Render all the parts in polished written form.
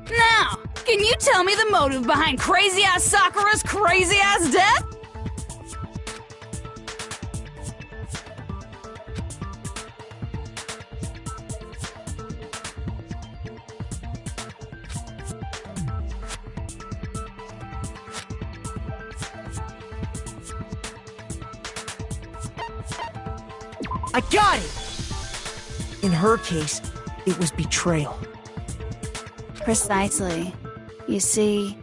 Now, can you tell me the motive behind crazy-ass Sakura's crazy-ass death? I got it! In her case, it was betrayal. Precisely. You see,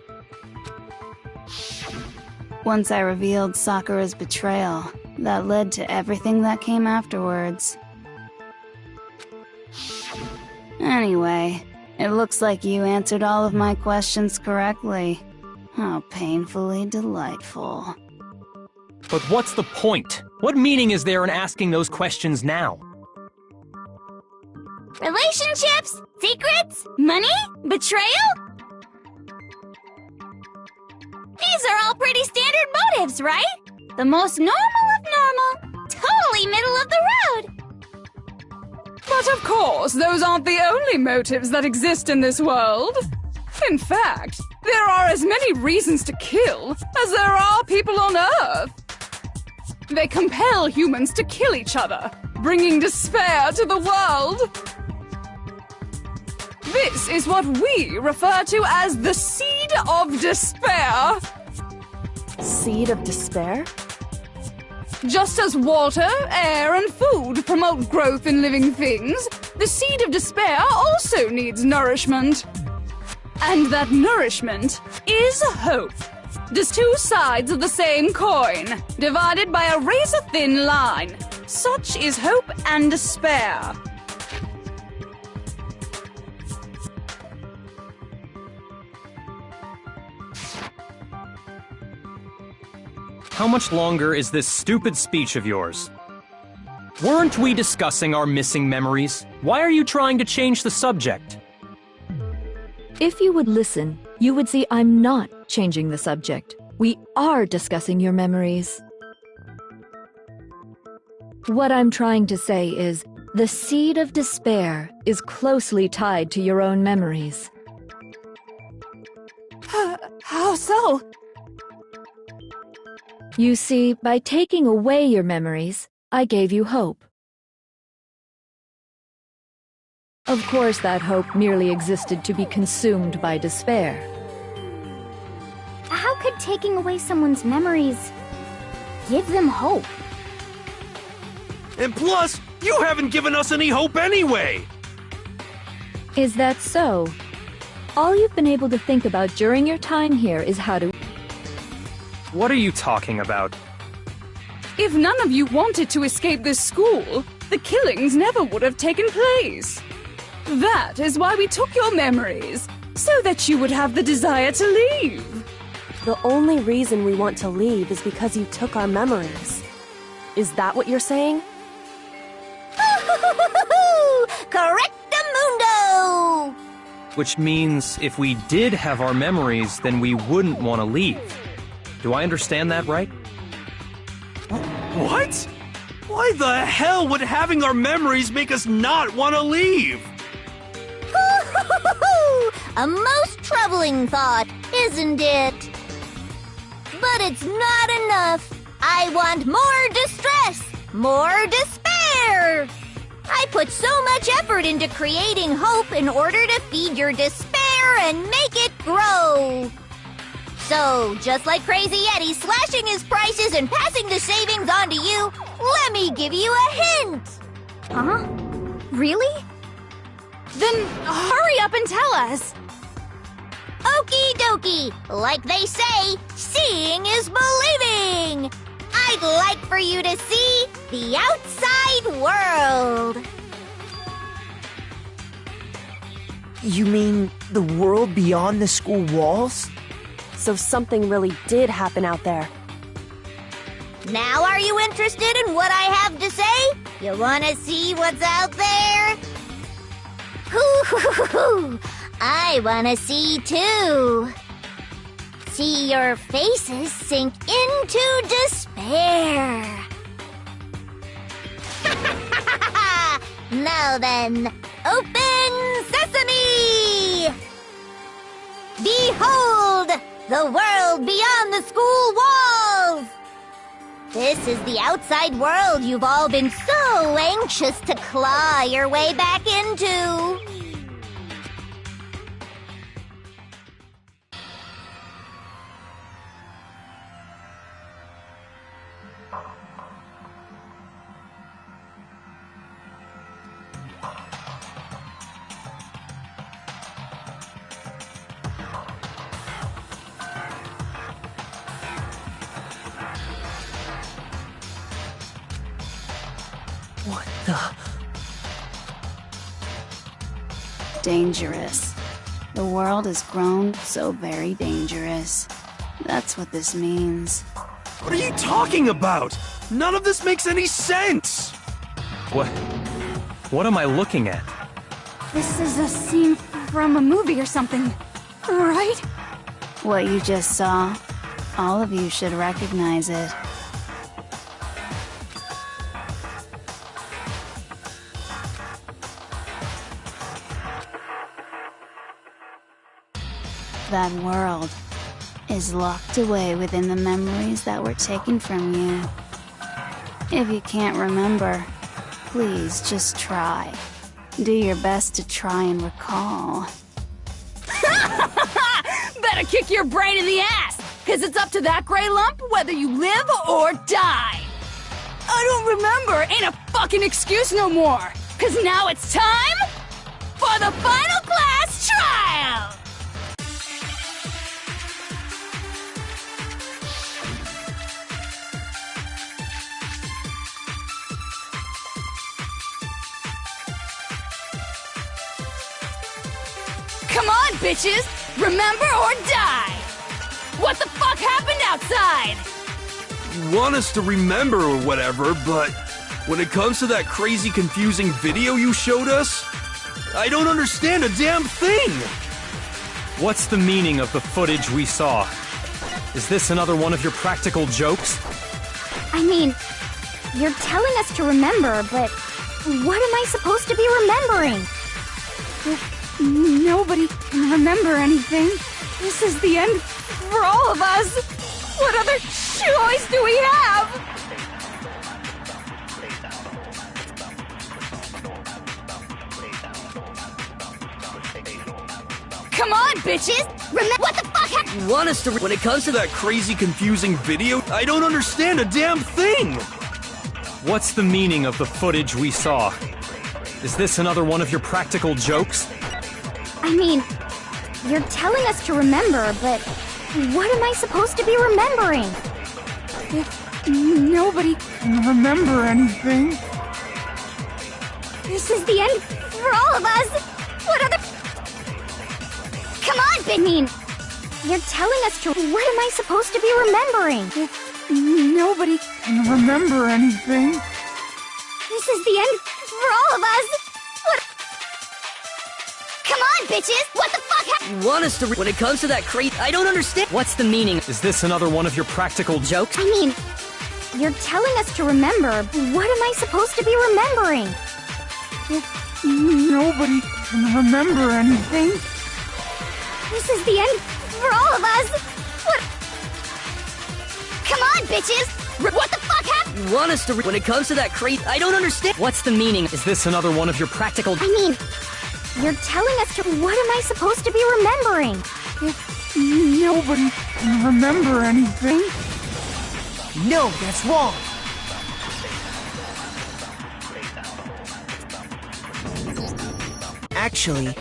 once I revealed Sakura's betrayal, that led to everything that came afterwards. Anyway, it looks like you answered all of my questions correctly. How painfully delightful. But what's the point? What meaning is there in asking those questions now? Relationships? Secrets? Money? Betrayal? These are all pretty standard motives, right? The most normal of normal. Totally middle of the road. But of course, those aren't the only motives that exist in this world. In fact, there are as many reasons to kill as there are people on Earth. They compel humans to kill each other, bringing despair to the world. This is what we refer to as the seed of despair. Seed of despair? Just as water, air, and food promote growth in living things, the seed of despair also needs nourishment. And that nourishment is hope. There's two sides of the same coin, divided by a razor-thin line. Such is hope and despair. How much longer is this stupid speech of yours? Weren't we discussing our missing memories? Why are you trying to change the subject? If you would listen, you would see I'm not changing the subject. We are discussing your memories. What I'm trying to say is, the seed of despair is closely tied to your own memories. How so? You see, by taking away your memories, I gave you hope. Of course, that hope merely existed to be consumed by despair. How could taking away someone's memories give them hope? And plus, you haven't given us any hope anyway! Is that so? All you've been able to think about during your time here is how to... What are you talking about? If none of you wanted to escape this school, the killings never would have taken place. That is why we took your memories, so that you would have the desire to leave. The only reason we want to leave is because you took our memories. Is that what you're saying? Correctamundo! Which means if we did have our memories, then we wouldn't want to leave. Do I understand that right? What? Why the hell would having our memories make us not want to leave? A most troubling thought, isn't it? But it's not enough. I want more distress, more despair. I put so much effort into creating hope in order to feed your despair and make it grow. So, just like Crazy Eddie slashing his prices and passing the savings on to you, let me give you a hint. Huh? Really? Then hurry up and tell us. Okie dokie. Like they say, seeing is believing. I'd like for you to see the outside world. You mean the world beyond the school walls? So something really did happen out there. Now are you interested in what I have to say? You wanna see what's out there? Hoo-hoo-hoo-hoo! I wanna see too. See your faces sink into despair. Now then, open sesame! Behold, the world beyond the school walls! This is the outside world you've all been so anxious to claw your way back into. What the? Dangerous. The world has grown so very dangerous. That's what this means. What are you talking about? None of this makes any sense! What am I looking at? This is a scene from a movie or something, right? What you just saw, all of you should recognize it. That world is locked away within the memories that were taken from you. If you can't remember, please just try. Do your best to try and recall. Better kick your brain in the ass, cause it's up to that gray lump whether you live or die. I don't remember ain't a fucking excuse no more, cause now it's time for the final class trial! Come on, bitches! Remember or die! What the fuck happened outside? You want us to remember or whatever, but when it comes to that crazy confusing video you showed us, I don't understand a damn thing! What's the meaning of the footage we saw? Is this another one of your practical jokes? I mean, you're telling us to remember, but what am I supposed to be remembering? Nobody can remember anything. This is the end for all of us. What other choice do we have? Come on, bitches! Remember what the fuck happened? You want us to when it comes to that crazy confusing video, I don't understand a damn thing! What's the meaning of the footage we saw? Is this another one of your practical jokes? I mean, you're telling us to remember, but what am I supposed to be remembering? nobody can remember anything. This is the end for all of us! What other... Come on, Bitneen! You're telling us to... What am I supposed to be remembering? Nobody can remember anything. This is the end for all of us! What... Come on, bitches! What the fuck You want us to when it comes to that crate, I don't understand. What's the meaning? Is this another one of your practical jokes? I mean, you're telling us to remember. What am I supposed to be remembering? Nobody can remember anything. This is the end for all of us! What... Come on, bitches! What the fuck happened? You want us to when it comes to that crate, I don't understand. What's the meaning? Is this another one of your practical... I mean, you're telling us to... What am I supposed to be remembering? Nobody can remember anything. No, that's wrong. Actually,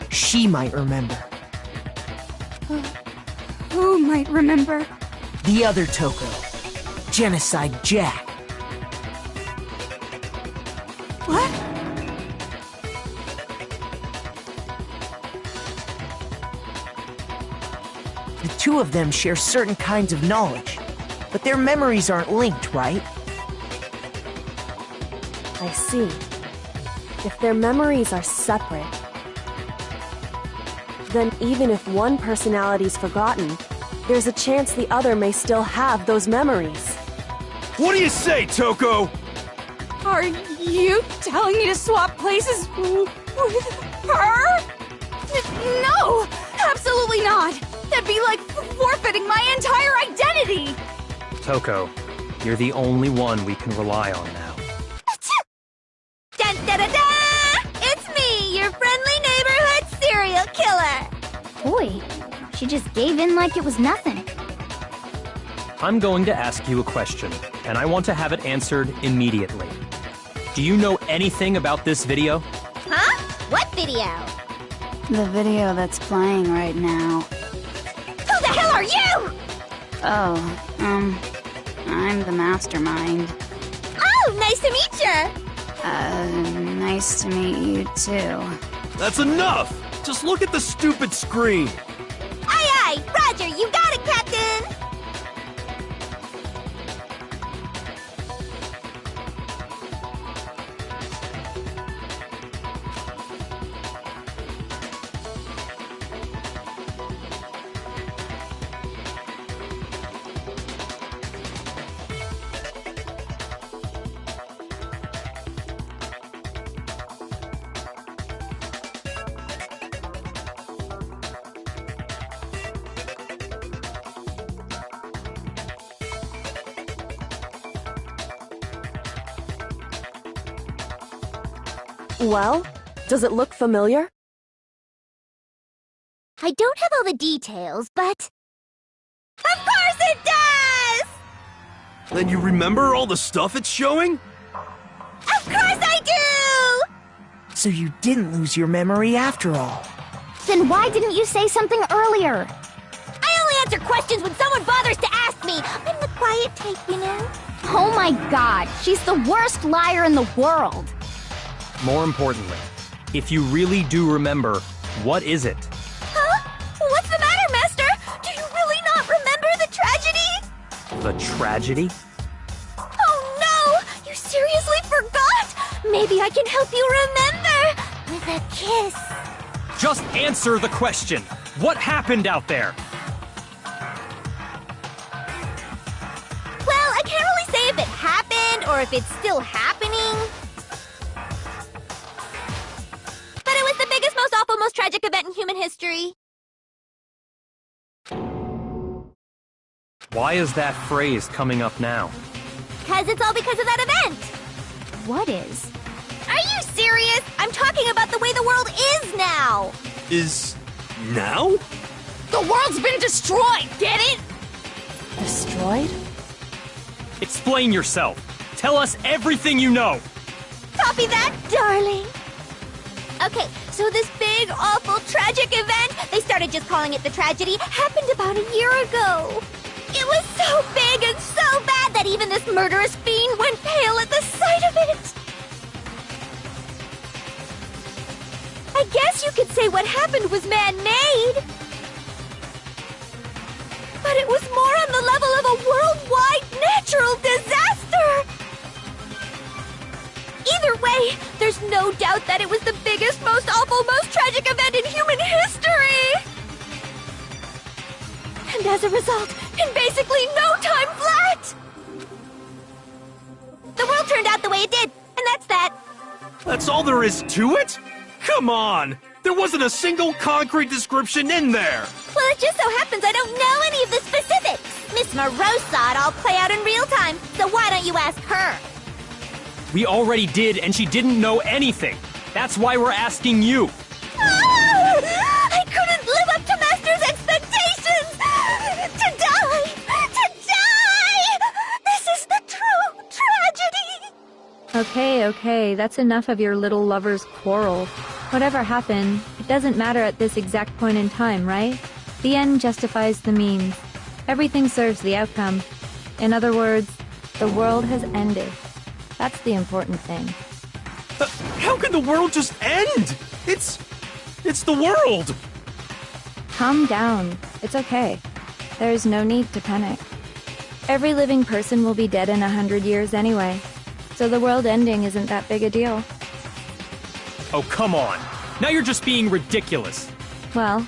she might remember. Who might remember? The other Toko. Genocide Jack. What? The two of them share certain kinds of knowledge, but their memories aren't linked, right? I see. If their memories are separate, then even if one personality's forgotten, there's a chance the other may still have those memories. What do you say, Toko? Are you telling me to swap places with her? No! Absolutely not! That'd be like forfeiting my entire identity! Toko, you're the only one we can rely on now. Dun da da da! It's me, your friendly neighborhood serial killer! Boy, she just gave in like it was nothing. I'm going to ask you a question, and I want to have it answered immediately. Do you know anything about this video? Huh? What video? The video that's playing right now. Who the hell are you? Oh, I'm the mastermind. Oh, nice to meet you! Nice to meet you too. That's enough! Just look at the stupid screen! Aye aye! Roger, you got it, Captain! Well, does it look familiar? I don't have all the details, but... Of course it does! Then you remember all the stuff it's showing? Of course I do! So you didn't lose your memory after all. Then why didn't you say something earlier? I only answer questions when someone bothers to ask me. I'm the quiet type, you know? Oh my god, she's the worst liar in the world. More importantly, if you really do remember, what is it? Huh? What's the matter, Master? Do you really not remember the tragedy? The tragedy? Oh no! You seriously forgot? Maybe I can help you remember with a kiss. Just answer the question. What happened out there? Well, I can't really say if it happened or if it's still happening. But it was the biggest, most awful, most tragic event in human history. Why is that phrase coming up now? 'Cause it's all because of that event. What is? Are you serious? I'm talking about the way the world is now. Is... now? The world's been destroyed, get it? Destroyed? Explain yourself. Tell us everything you know. Copy that, darling. Okay, so this big, awful, tragic event, they started just calling it the tragedy, happened about a year ago. It was so big and so bad that even this murderous fiend went pale at the sight of it. I guess you could say what happened was man-made. But it was more on the level of a worldwide natural disaster. Either way, there's no doubt that it was the biggest, most awful, most tragic event in human history. And as a result, in basically no time flat, the world turned out the way it did, and that's that. That's all there is to it? Come on! There wasn't a single concrete description in there! Well, it just so happens I don't know any of the specifics. Miss Morose saw it all play out in real time, so why don't you ask her? We already did, and she didn't know anything. That's why we're asking you. I couldn't live up to Master's expectations! To die! To die! This is the true tragedy! Okay, that's enough of your little lover's quarrel. Whatever happened, it doesn't matter at this exact point in time, right? The end justifies the means. Everything serves the outcome. In other words, the world has ended. That's the important thing. How can the world just end? It's the world! Calm down. It's okay. There's no need to panic. Every living person will be dead in 100 years anyway, so the world ending isn't that big a deal. Oh, come on. Now you're just being ridiculous. Well,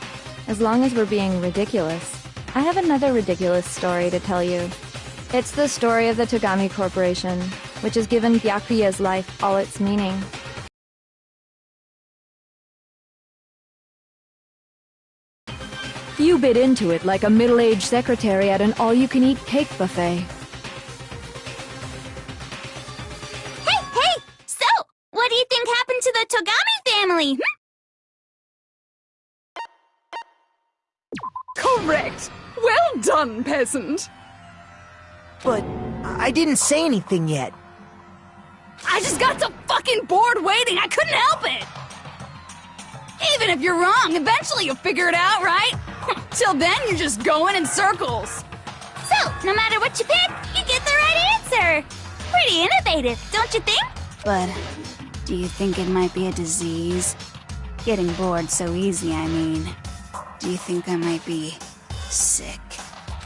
as long as we're being ridiculous, I have another ridiculous story to tell you. It's the story of the Togami Corporation, which has given Byakuya's life all its meaning. You bit into it like a middle-aged secretary at an all-you-can-eat cake buffet. Hey! So, what do you think happened to the Togami family? Correct! Well done, peasant! But I didn't say anything yet. I just got so fucking bored waiting, I couldn't help it! Even if you're wrong, eventually you'll figure it out, right? Till then, you're just going in circles. So, no matter what you pick, you get the right answer. Pretty innovative, don't you think? But do you think it might be a disease? Getting bored so easy, I mean. Do you think I might be sick?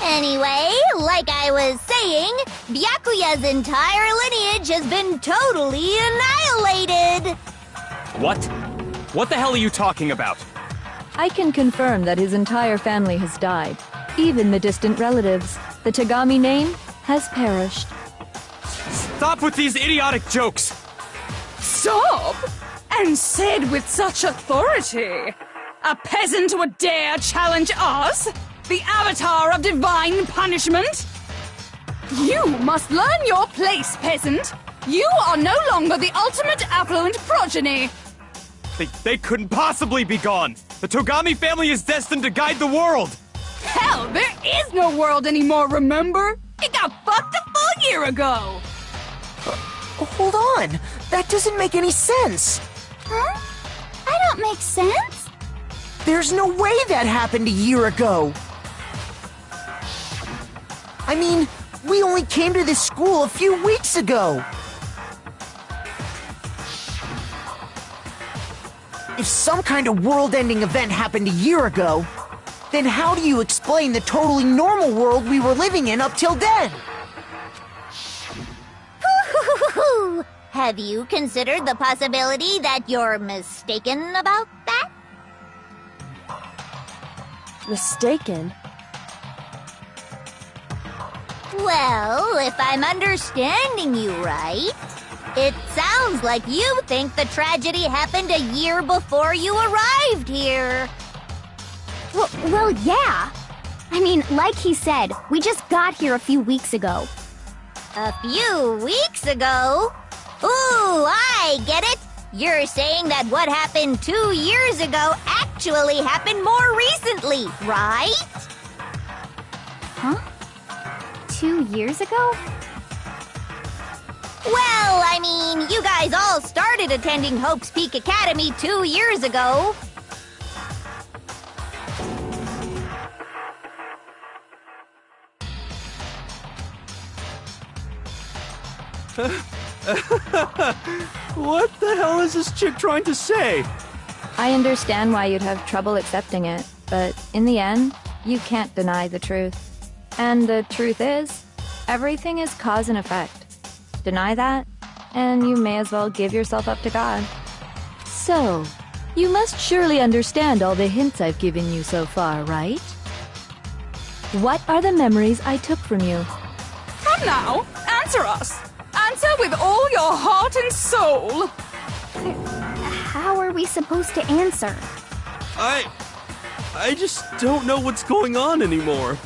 Anyway, like I was saying, Byakuya's entire lineage has been totally annihilated! What? What the hell are you talking about? I can confirm that his entire family has died. Even the distant relatives. The Togami name has perished. Stop with these idiotic jokes! Stop! And said with such authority. A peasant would dare challenge us? The avatar of divine punishment? You must learn your place, peasant. You are no longer the ultimate affluent progeny. They couldn't possibly be gone! The Togami family is destined to guide the world! Hell, there is no world anymore, remember? It got fucked a full year ago! Hold on! That doesn't make any sense! Huh? I don't make sense. There's no way that happened a year ago! I mean, we only came to this school a few weeks ago! If some kind of world-ending event happened a year ago, then how do you explain the totally normal world we were living in up till then? Have you considered the possibility that you're mistaken about that? Mistaken? Well, if I'm understanding you right, it sounds like you think the tragedy happened a year before you arrived here. Well, yeah. I mean, like he said, we just got here a few weeks ago. A few weeks ago? Ooh, I get it. You're saying that what happened 2 years ago actually happened more recently, right? Huh? 2 years ago? Well, I mean, you guys all started attending Hope's Peak Academy 2 years ago. What the hell is this chick trying to say? I understand why you'd have trouble accepting it, but in the end, you can't deny the truth. And the truth is, everything is cause and effect. Deny that, and you may as well give yourself up to God. So, you must surely understand all the hints I've given you so far, right? What are the memories I took from you? Come now, answer us! Answer with all your heart and soul! How are we supposed to answer? I just don't know what's going on anymore.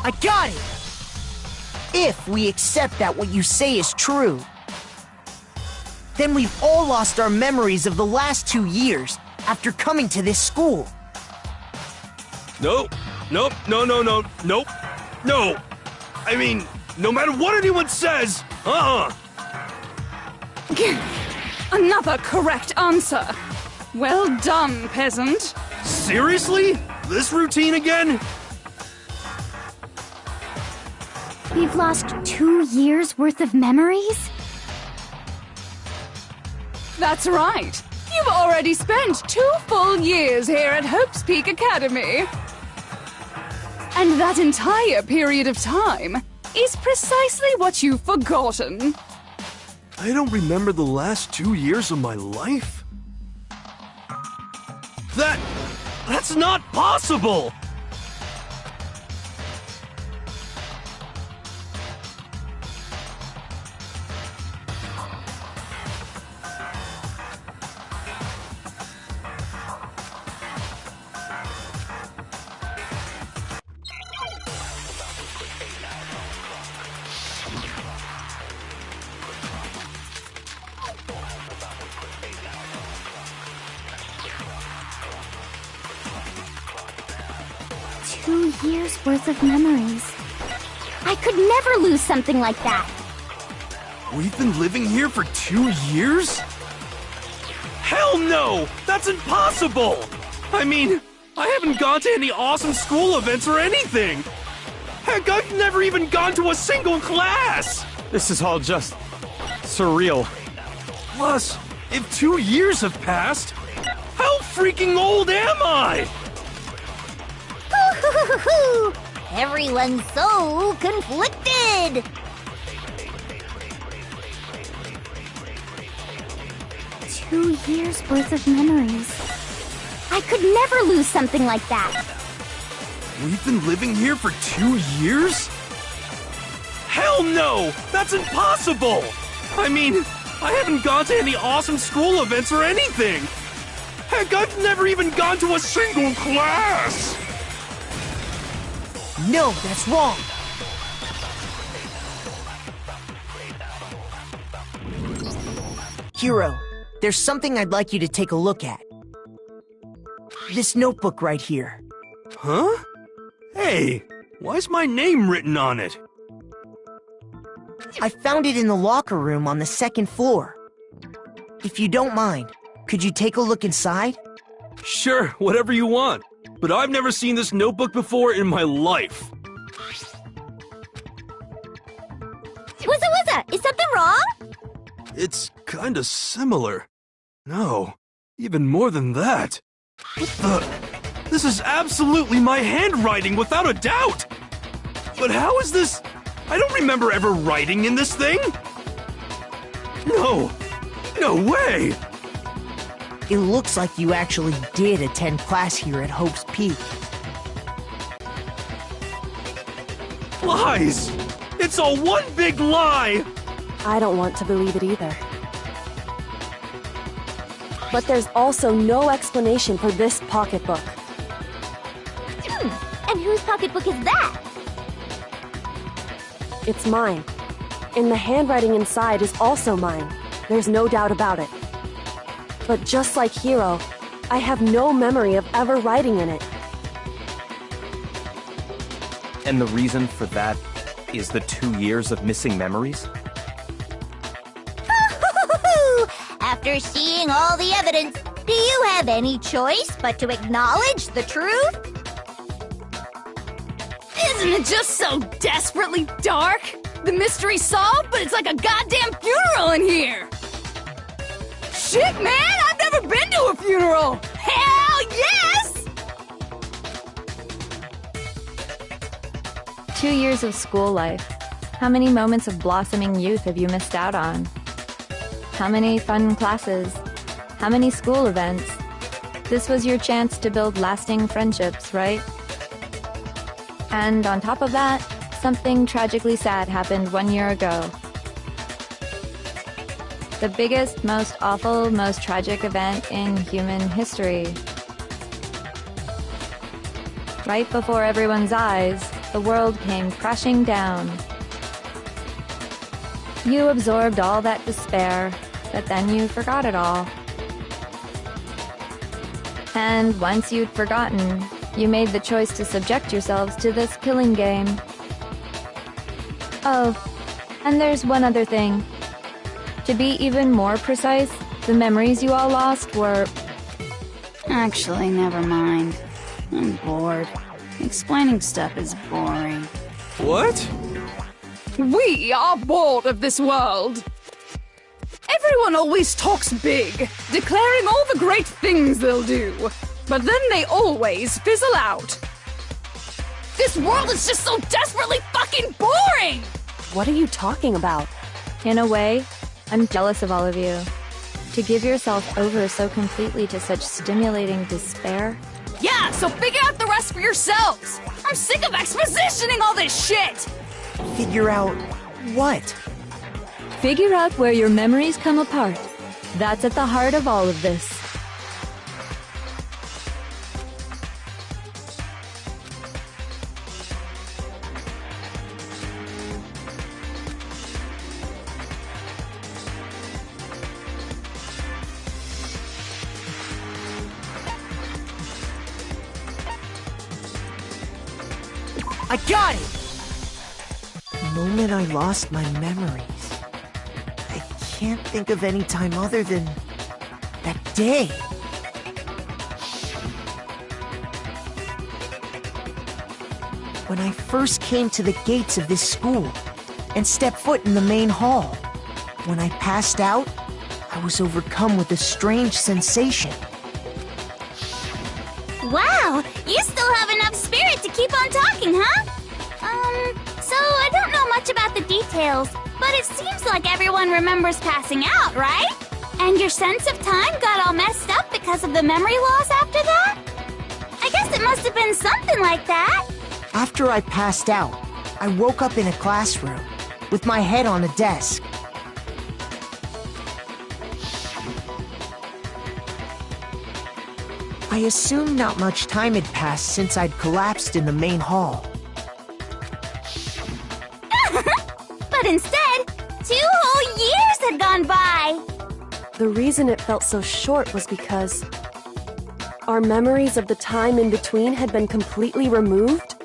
I got it! If we accept that what you say is true, then we've all lost our memories of the last 2 years after coming to this school. Nope. No. I mean, no matter what anyone says, Another correct answer. Well done, peasant. Seriously? This routine again? We've lost 2 years worth of memories? That's right. You've already spent 2 full years here at Hope's Peak Academy. And that entire period of time is precisely what you've forgotten. I don't remember the last 2 years of my life? That's not possible! Years worth of memories. I could never lose something like that. We've been living here for 2 years? Hell no! That's impossible! I mean, I haven't gone to any awesome school events or anything! Heck, I've never even gone to a single class! This is all just surreal. Plus, if 2 years have passed, how freaking old am I? Everyone's so conflicted! Two years worth of memories. I could never lose something like that. We've been living here for 2 years? Hell no! That's impossible! I mean, I haven't gone to any awesome school events or anything! Heck, I've never even gone to a single class! No, that's wrong! Hiro, there's something I'd like you to take a look at. This notebook right here. Huh? Hey, why's my name written on it? I found it in the locker room on the 2nd floor. If you don't mind, could you take a look inside? Sure, whatever you want. But I've never seen this notebook before in my life. Wuzza, is something wrong? It's kinda similar. No, even more than that. What the? This is absolutely my handwriting, without a doubt! But how is this? I don't remember ever writing in this thing! No! No way! It looks like you actually did attend class here at Hope's Peak. Lies! It's all one big lie! I don't want to believe it either. But there's also no explanation for this pocketbook. And whose pocketbook is that? It's mine. And the handwriting inside is also mine. There's no doubt about it. But just like Hiro, I have no memory of ever writing in it. And the reason for that is the 2 years of missing memories? After seeing all the evidence, do you have any choice but to acknowledge the truth? Isn't it just so desperately dark? The mystery's solved, but it's like a goddamn funeral in here! Shit, man! I've never been to a funeral! Hell yes! 2 years of school life. How many moments of blossoming youth have you missed out on? How many fun classes? How many school events? This was your chance to build lasting friendships, right? And on top of that, something tragically sad happened 1 year ago. The biggest, most awful, most tragic event in human history. Right before everyone's eyes, the world came crashing down. You absorbed all that despair, but then you forgot it all. And once you'd forgotten, you made the choice to subject yourselves to this killing game. Oh, and there's one other thing. To be even more precise, the memories you all lost were... Actually, never mind. I'm bored. Explaining stuff is boring. What? We are bored of this world. Everyone always talks big, declaring all the great things they'll do. But then they always fizzle out. This world is just so desperately fucking boring! What are you talking about? In a way, I'm jealous of all of you. To give yourself over so completely to such stimulating despair. Yeah, so figure out the rest for yourselves! I'm sick of expositioning all this shit! Figure out what? Figure out where your memories come apart. That's at the heart of all of this. I got it! The moment I lost my memories. I can't think of any time other than that day. When I first came to the gates of this school and stepped foot in the main hall. When I passed out, I was overcome with a strange sensation. Wow, you still have enough spirit to keep on talking, huh? So I don't know much about the details, but it seems like everyone remembers passing out, right? And your sense of time got all messed up because of the memory loss after that? I guess it must have been something like that. After I passed out, I woke up in a classroom with my head on a desk. I assumed not much time had passed since I'd collapsed in the main hall. But instead, 2 whole years had gone by. The reason it felt so short was because our memories of the time in between had been completely removed.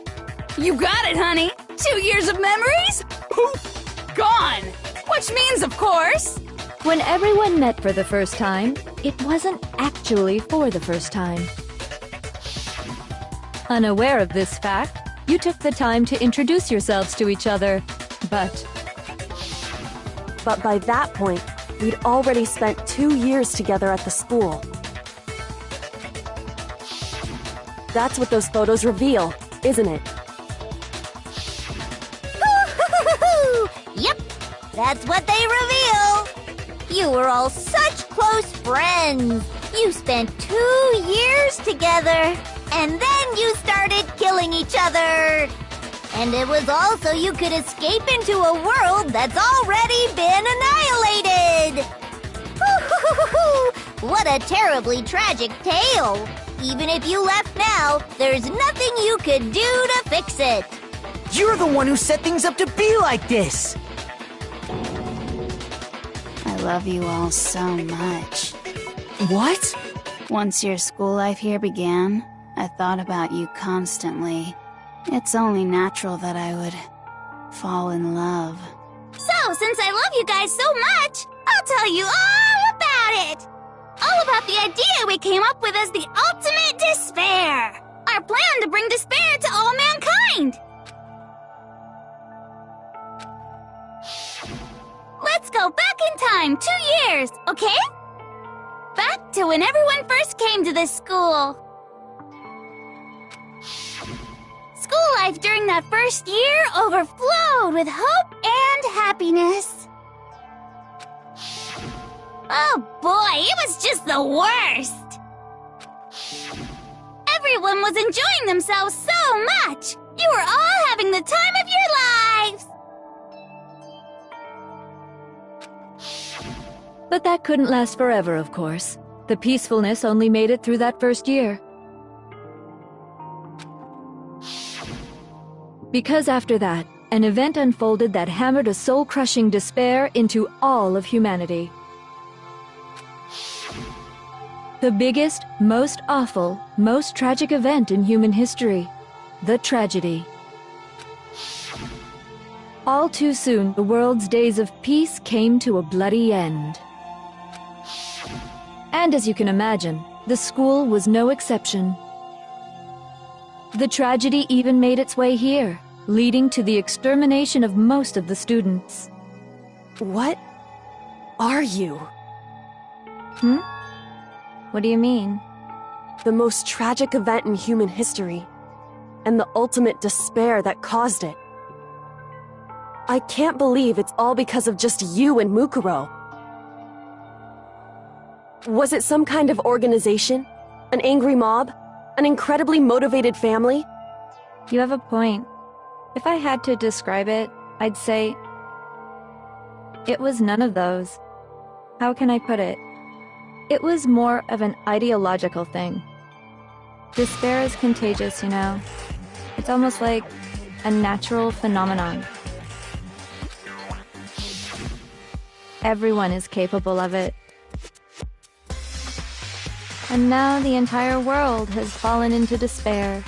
You got it, honey! 2 years of memories? Poof! Gone! Which means, of course... When everyone met for the first time, it wasn't actually for the first time. Unaware of this fact, you took the time to introduce yourselves to each other, But by that point, we'd already spent 2 years together at the school. That's what those photos reveal, isn't it? Yep, that's what they reveal. You were all such close friends. You spent 2 years together, and then you started killing each other. And it was all so you could escape into a world that's already been annihilated. What a terribly tragic tale. Even if you left now, there's nothing you could do to fix it. You're the one who set things up to be like this! love you all so much. What? Once your school life here began, I thought about you constantly. It's only natural that I would fall in love. So, since I love you guys so much, I'll tell you all about it! All about the idea we came up with as the ultimate despair! Our plan to bring despair to all mankind! Let's go back in time 2 years, okay? Back to when everyone first came to this school. School life during that first year overflowed with hope and happiness. Oh boy, it was just the worst! Everyone was enjoying themselves so much! You were all having the time of your lives! But that couldn't last forever, of course. The peacefulness only made it through that first year. Because after that, an event unfolded that hammered a soul-crushing despair into all of humanity. The biggest, most awful, most tragic event in human history. The tragedy. All too soon, the world's days of peace came to a bloody end. And as you can imagine, the school was no exception. The tragedy even made its way here, leading to the extermination of most of the students. What are you? What do you mean? The most tragic event in human history, and the ultimate despair that caused it. I can't believe it's all because of just you and Mukuro. Was it some kind of organization? An angry mob? An incredibly motivated family? You have a point. If I had to describe it, I'd say it was none of those. How can I put it? It was more of an ideological thing. Despair is contagious, you know. It's almost like a natural phenomenon. Everyone is capable of it. And now the entire world has fallen into despair.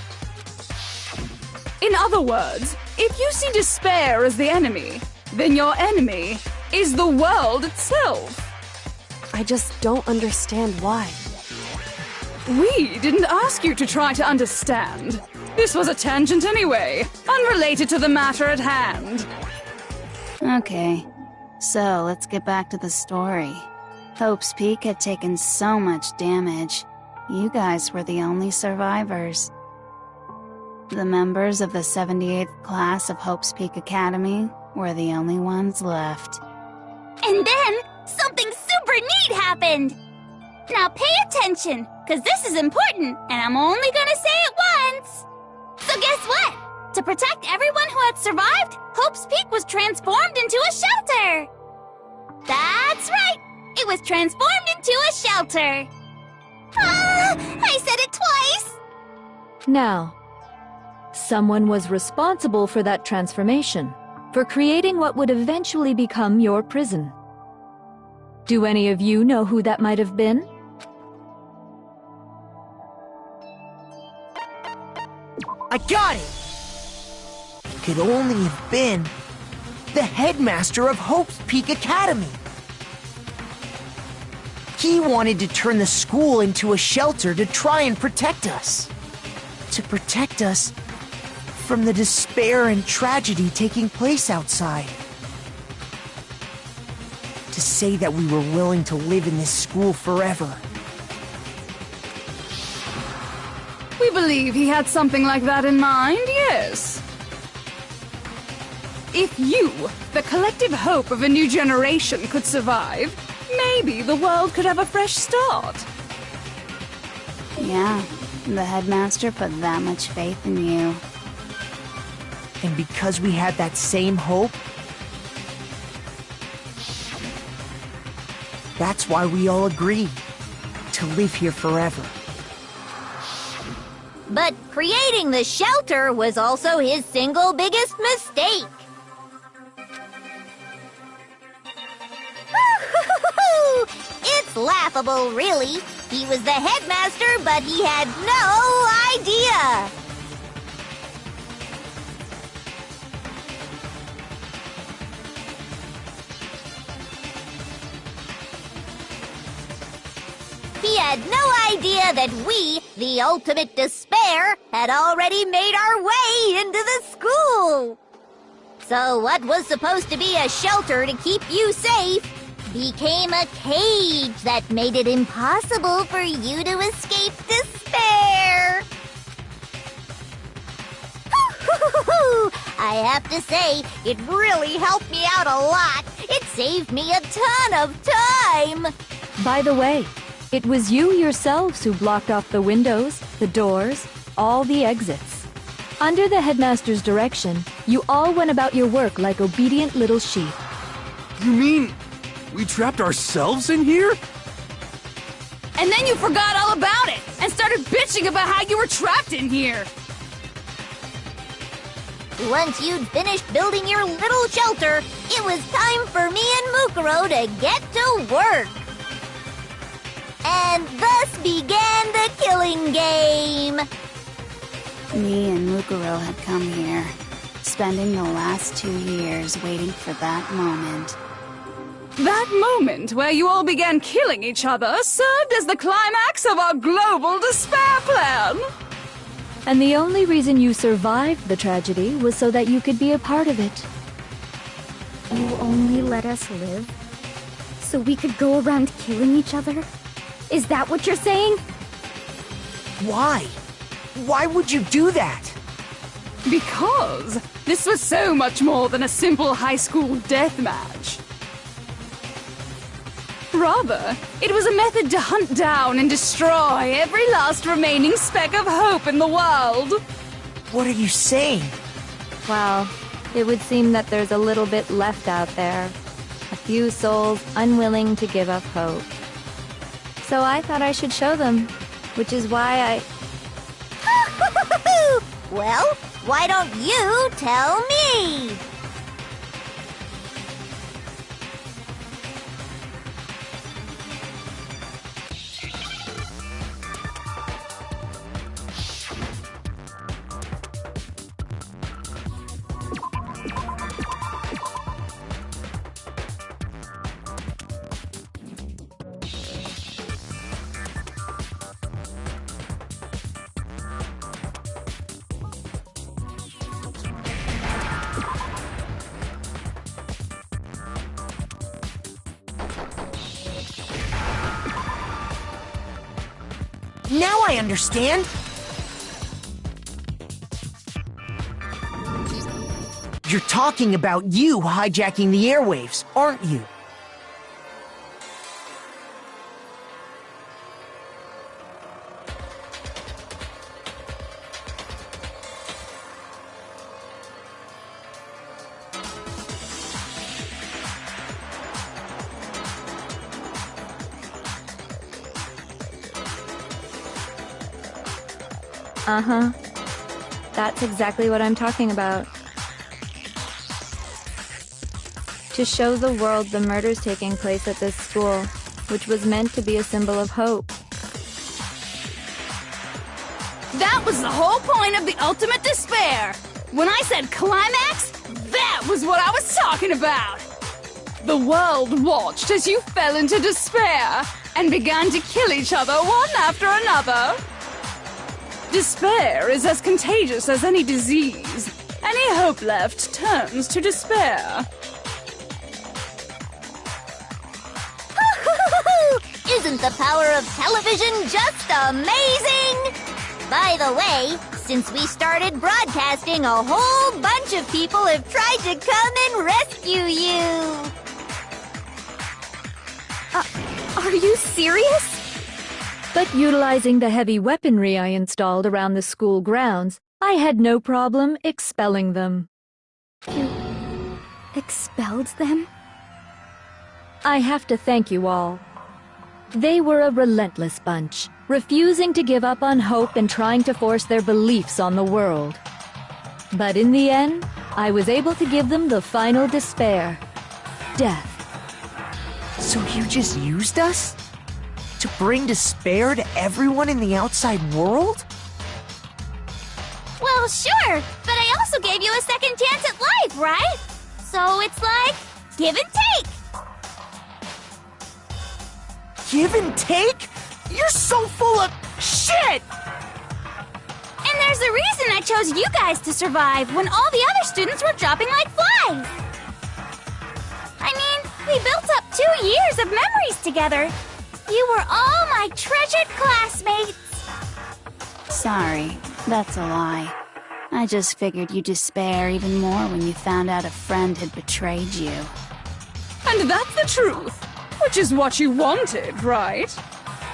In other words, if you see despair as the enemy, then your enemy is the world itself. I just don't understand why. We didn't ask you to try to understand. This was a tangent anyway, unrelated to the matter at hand. Okay, so let's get back to the story. Hope's Peak had taken so much damage. You guys were the only survivors. The members of the 78th class of Hope's Peak Academy were the only ones left. And then, something super neat happened! Now pay attention, because this is important, and I'm only gonna say it once! So guess what? To protect everyone who had survived, Hope's Peak was transformed into a shelter! That's right! It was transformed into a shelter! Ah! I said it twice! Now, someone was responsible for that transformation, for creating what would eventually become your prison. Do any of you know who that might have been? I got it! It could only have been the headmaster of Hope's Peak Academy. He wanted to turn the school into a shelter to try and protect us. To protect us from the despair and tragedy taking place outside. To say that we were willing to live in this school forever. We believe he had something like that in mind, yes. If you, the collective hope of a new generation, could survive, maybe the world could have a fresh start. Yeah, the headmaster put that much faith in you. And because we had that same hope, that's why we all agreed to live here forever. But creating the shelter was also his single biggest mistake. It's laughable, really. He was the headmaster, but he had no idea. He had no idea that we, the ultimate despair, had already made our way into the school. So what was supposed to be a shelter to keep you safe became a cage that made it impossible for you to escape despair. I have to say, it really helped me out a lot. It saved me a ton of time. By the way, it was you yourselves who blocked off the windows, the doors, all the exits. Under the headmaster's direction, you all went about your work like obedient little sheep. You mean we trapped ourselves in here? And then you forgot all about it and started bitching about how you were trapped in here. Once you'd finished building your little shelter, it was time for me and Mukuro to get to work. And thus began the killing game. Me and Mukuro had come here, spending the last 2 years waiting for that moment. That moment where you all began killing each other served as the climax of our global despair plan. And the only reason you survived the tragedy was so that you could be a part of it. You only let us live so we could go around killing each other? Is that what you're saying? Why? Why would you do that? Because this was so much more than a simple high school death match. Rather, it was a method to hunt down and destroy every last remaining speck of hope in the world. What are you saying? Well, it would seem that there's a little bit left out there. A few souls unwilling to give up hope. So I thought I should show them, which is why I... Well, why don't you tell me? Now I understand! You're talking about you hijacking the airwaves, aren't you? Uh-huh. That's exactly what I'm talking about. To show the world the murders taking place at this school, which was meant to be a symbol of hope. That was the whole point of the ultimate despair. When I said climax, that was what I was talking about. The world watched as you fell into despair and began to kill each other one after another. Despair is as contagious as any disease. Any hope left turns to despair. Isn't the power of television just amazing? By the way, since we started broadcasting, a whole bunch of people have tried to come and rescue you. Are you serious? But utilizing the heavy weaponry I installed around the school grounds, I had no problem expelling them. You expelled them? I have to thank you all. They were a relentless bunch, refusing to give up on hope and trying to force their beliefs on the world. But in the end, I was able to give them the final despair. Death. So you just used us? bring despair to everyone in the outside world? Well, sure, but I also gave you a second chance at life, right? So it's like, give and take. Give and take? You're so full of shit! And there's a reason I chose you guys to survive when all the other students were dropping like flies. I mean, we built up 2 years of memories together. You were all my treasured classmates. Sorry, that's a lie. I just figured you'd despair even more when you found out a friend had betrayed you. And that's the truth, which is what you wanted, right?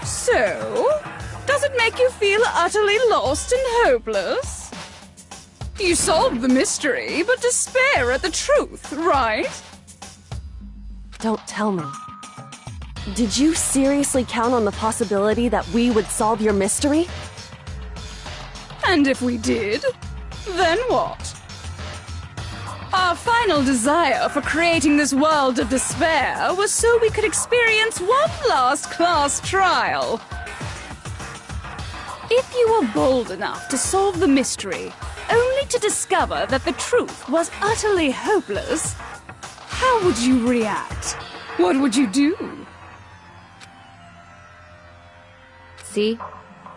So, does it make you feel utterly lost and hopeless? You solved the mystery, but despair at the truth, right? Don't tell me. Did you seriously count on the possibility that we would solve your mystery? And if we did, then what? Our final desire for creating this world of despair was so we could experience one last class trial. If you were bold enough to solve the mystery, only to discover that the truth was utterly hopeless, how would you react? What would you do? See?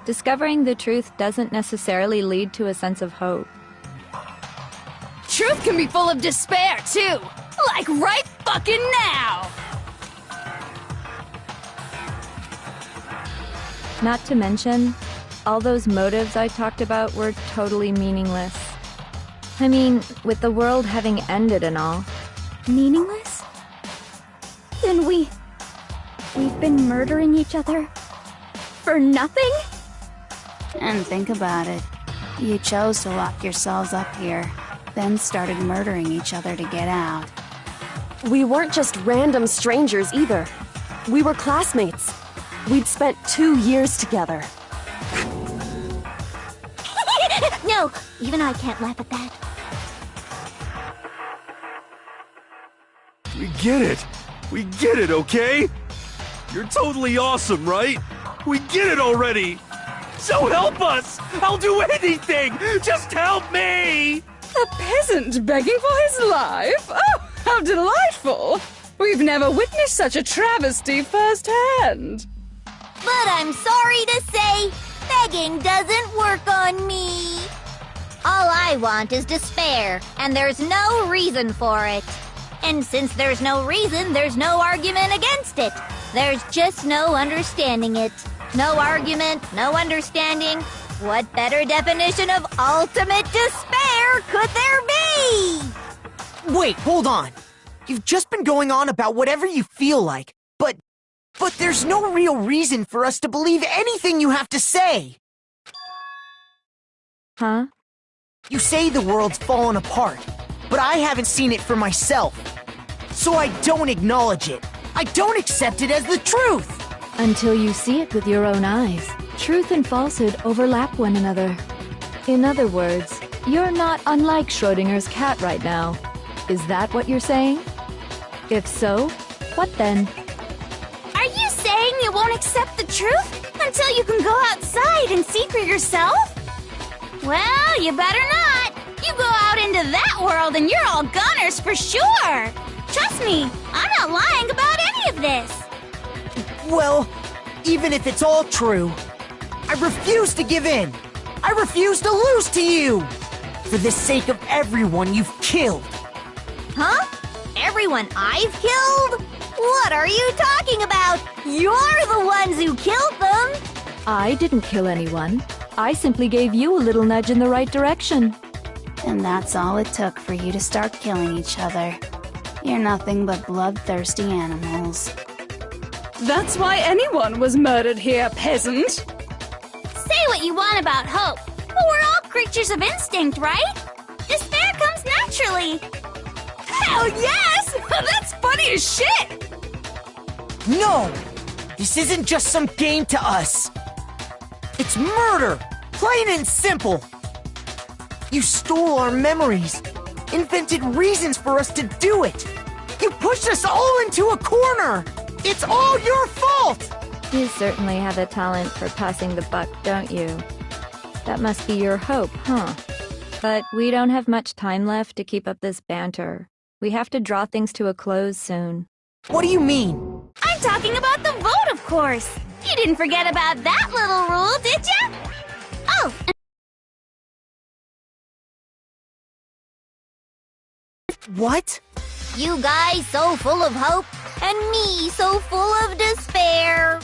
Discovering the truth doesn't necessarily lead to a sense of hope. Truth can be full of despair, too! Like right fucking now! Not to mention, all those motives I talked about were totally meaningless. I mean, with the world having ended and all. Meaningless? Then we've been murdering each other for nothing? And think about it. You chose to lock yourselves up here, then started murdering each other to get out. We weren't just random strangers either. We were classmates. We'd spent 2 years together. No, even I can't laugh at that. We get it! We get it, okay? You're totally awesome, right? We get it already! So help us! I'll do anything! Just help me! A peasant begging for his life? Oh, how delightful! We've never witnessed such a travesty firsthand. But I'm sorry to say, begging doesn't work on me. All I want is despair, and there's no reason for it. And since there's no reason, there's no argument against it. There's just no understanding it. No argument, no understanding. What better definition of ultimate despair could there be? Wait, hold on. You've just been going on about whatever you feel like, but there's no real reason for us to believe anything you have to say. Huh? You say the world's fallen apart, but I haven't seen it for myself. So I don't acknowledge it. I don't accept it as the truth. Until you see it with your own eyes. Truth and falsehood overlap one another. In other words, you're not unlike Schrodinger's cat right now. Is that what you're saying? If so, what then? Are you saying you won't accept the truth until you can go outside and see for yourself? Well, you better not. You go out into that world and you're all goners for sure. Trust me, I'm not lying about any of this. Well, even if it's all true, I refuse to give in. I refuse to lose to you. For the sake of everyone you've killed. Huh? Everyone I've killed? What are you talking about? You're the ones who killed them! I didn't kill anyone. I simply gave you a little nudge in the right direction. And that's all it took for you to start killing each other. You're nothing but bloodthirsty animals. That's why anyone was murdered here, peasant. Say what you want about hope, but we're all creatures of instinct, right? Despair comes naturally. Hell yes! That's funny as shit! No! This isn't just some game to us. It's murder! Plain and simple! You stole our memories, invented reasons for us to do it! You pushed us all into a corner! It's all your fault! You certainly have a talent for passing the buck, don't you? That must be your hope, huh? But we don't have much time left to keep up this banter. We have to draw things to a close soon. What do you mean? I'm talking about the vote, of course. You didn't forget about that little rule, did ya? Oh, What? You guys so full of hope, and me so full of despair.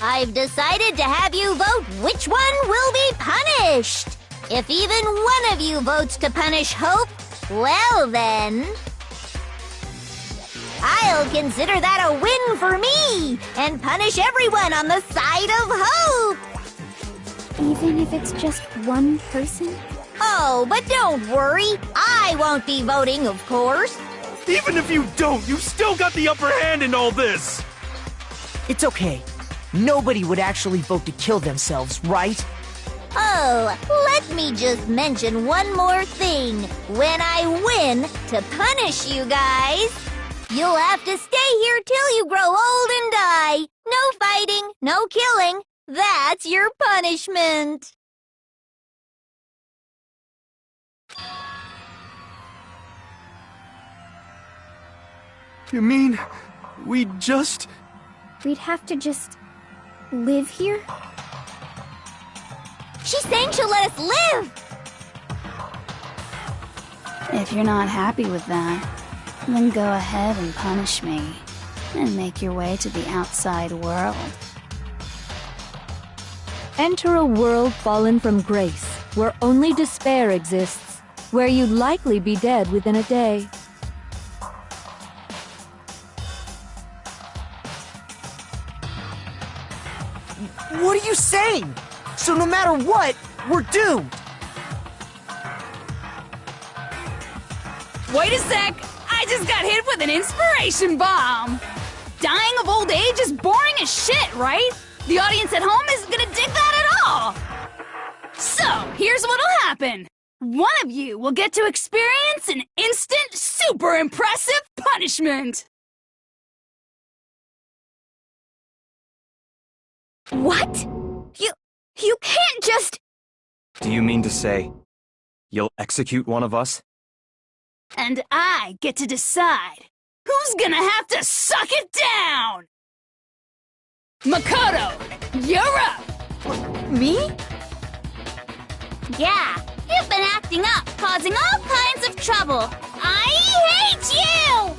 I've decided to have you vote which one will be punished. If even one of you votes to punish Hope, well then, I'll consider that a win for me and punish everyone on the side of Hope. Even if it's just one person? Oh, but don't worry. I won't be voting, of course. Even if you don't, you still got the upper hand in all this! It's okay. Nobody would actually vote to kill themselves, right? Oh, let me just mention one more thing. When I win to punish you guys, you'll have to stay here till you grow old and die. No fighting, no killing. That's your punishment. You mean, we just... We'd have to just live here? She's saying she'll let us live. If you're not happy with that, then go ahead and punish me, and make your way to the outside world. Enter a world fallen from grace, where only despair exists, where you'd likely be dead within a day. What are you saying? So no matter what, we're doomed! Wait a sec! I just got hit with an inspiration bomb! Dying of old age is boring as shit, right? The audience at home isn't gonna dig that at all! So, here's what'll happen. One of you will get to experience an instant, super impressive punishment! What? You can't just... Do you mean to say you'll execute one of us? And I get to decide who's gonna have to suck it down! Makoto, you're up! Me? yeah. You've been acting up, causing all kinds of trouble. I hate you!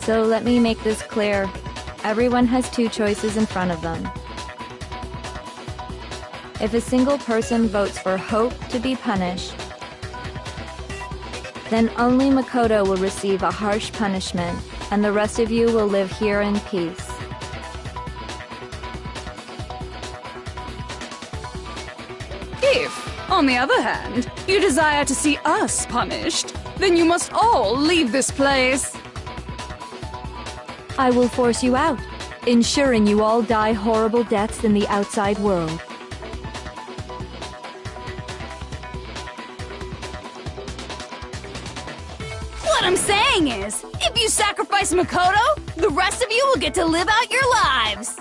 So let me make this clear. Everyone has two choices in front of them. If a single person votes for Hope to be punished, then only Makoto will receive a harsh punishment, and the rest of you will live here in peace. If, on the other hand, you desire to see us punished, then you must all leave this place. I will force you out, ensuring you all die horrible deaths in the outside world. What I'm saying is, if you sacrifice Makoto, the rest of you will get to live out your lives.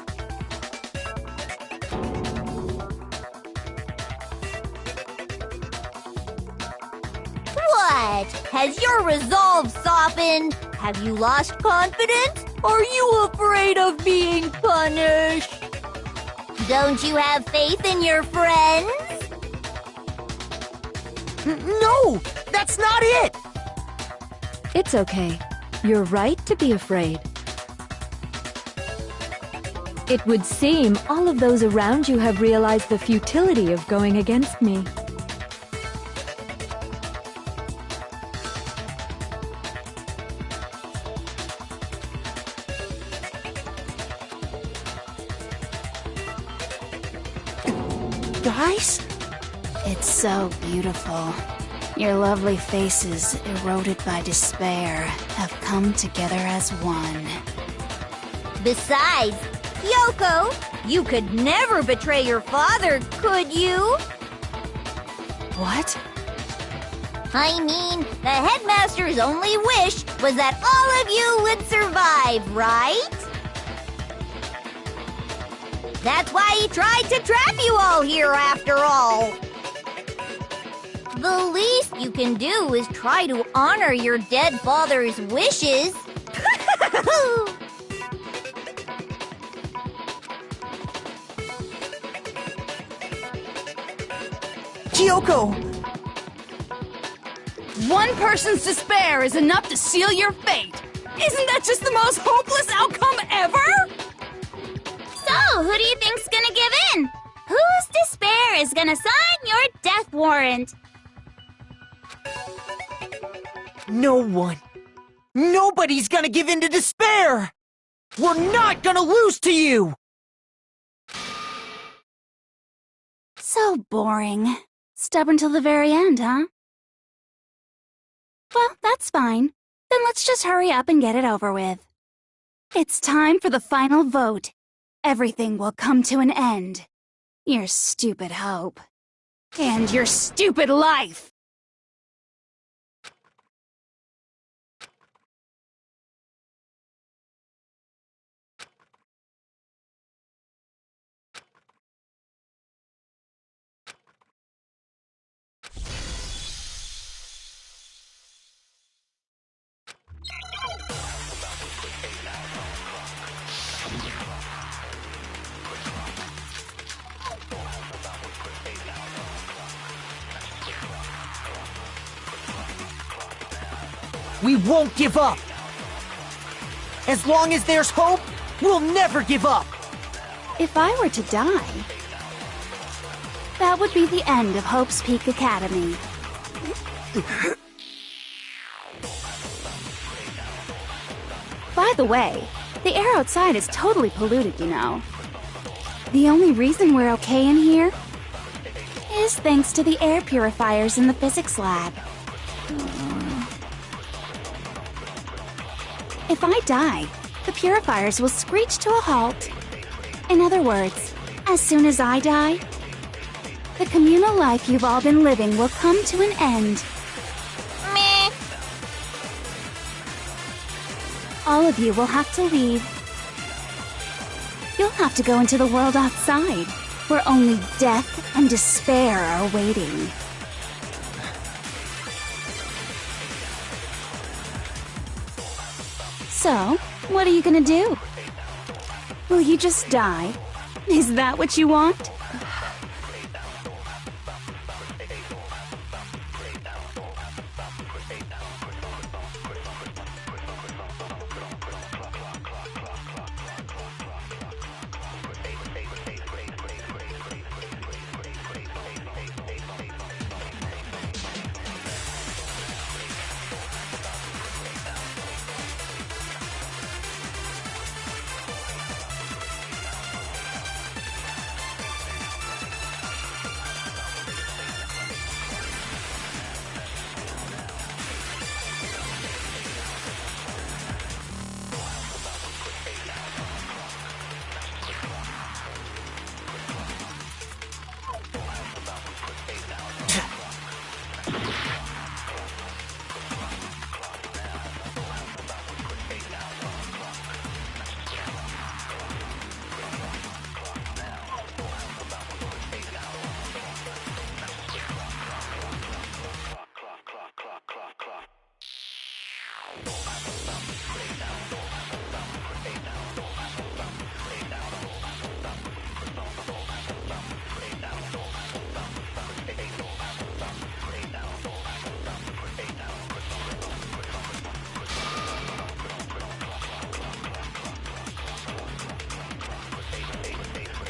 What? Has your resolve softened? Have you lost confidence? Are you afraid of being punished? Don't you have faith in your friends? No! That's not it! It's okay. You're right to be afraid. It would seem all of those around you have realized the futility of going against me. Guys? It's so beautiful. Your lovely faces, eroded by despair, have come together as one. Besides, Yoko, you could never betray your father, could you? What? I mean, the headmaster's only wish was that all of you would survive, right? That's why he tried to trap you all here after all. The least you can do is try to honor your dead father's wishes. Kyoko! One person's despair is enough to seal your fate. Isn't that just the most hopeless outcome ever? So, who do you think's gonna give in? Whose despair is gonna sign your death warrant? No one. Nobody's gonna give in to despair! We're not gonna lose to you! So boring. Stubborn till the very end, huh? Well, that's fine. Then let's just hurry up and get it over with. It's time for the final vote. Everything will come to an end. Your stupid hope. And your stupid life! We won't give up! As long as there's hope, we'll never give up! If I were to die, that would be the end of Hope's Peak Academy. By the way, the air outside is totally polluted, you know. The only reason we're okay in here is thanks to the air purifiers in the physics lab. If I die, the purifiers will screech to a halt. In other words, as soon as I die, the communal life you've all been living will come to an end. Meh. All of you will have to leave. You'll have to go into the world outside, where only death and despair are waiting. So, what are you gonna do? Will you just die? Is that what you want?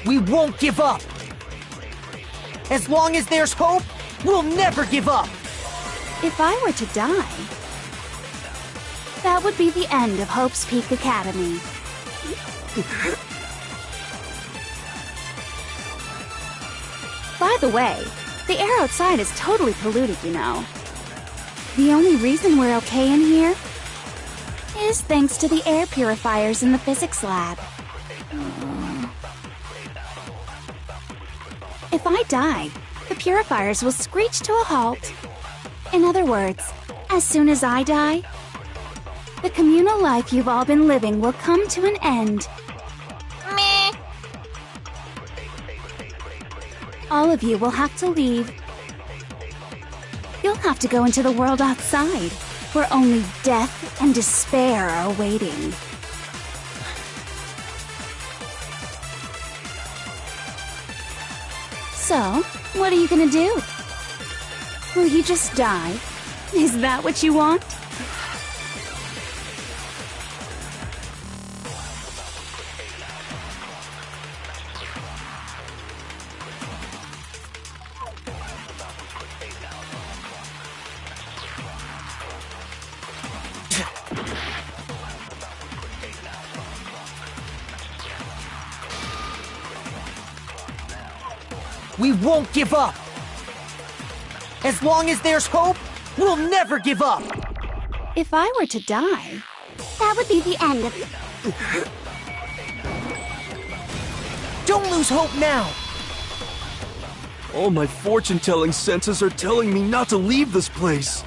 We won't give up! As long as there's hope, we'll never give up! If I were to die, that would be the end of Hope's Peak Academy. By the way, the air outside is totally polluted, you know. The only reason we're okay in here is thanks to the air purifiers in the physics lab. If I die, the purifiers will screech to a halt. In other words, as soon as I die, the communal life you've all been living will come to an end. Meh. All of you will have to leave. You'll have to go into the world outside, where only death and despair are waiting. So, what are you gonna do? Will you just die? Is that what you want? We won't give up! As long as there's hope, we'll never give up! If I were to die, That would be the end of... Don't lose hope now! All my fortune-telling senses are telling me not to leave this place.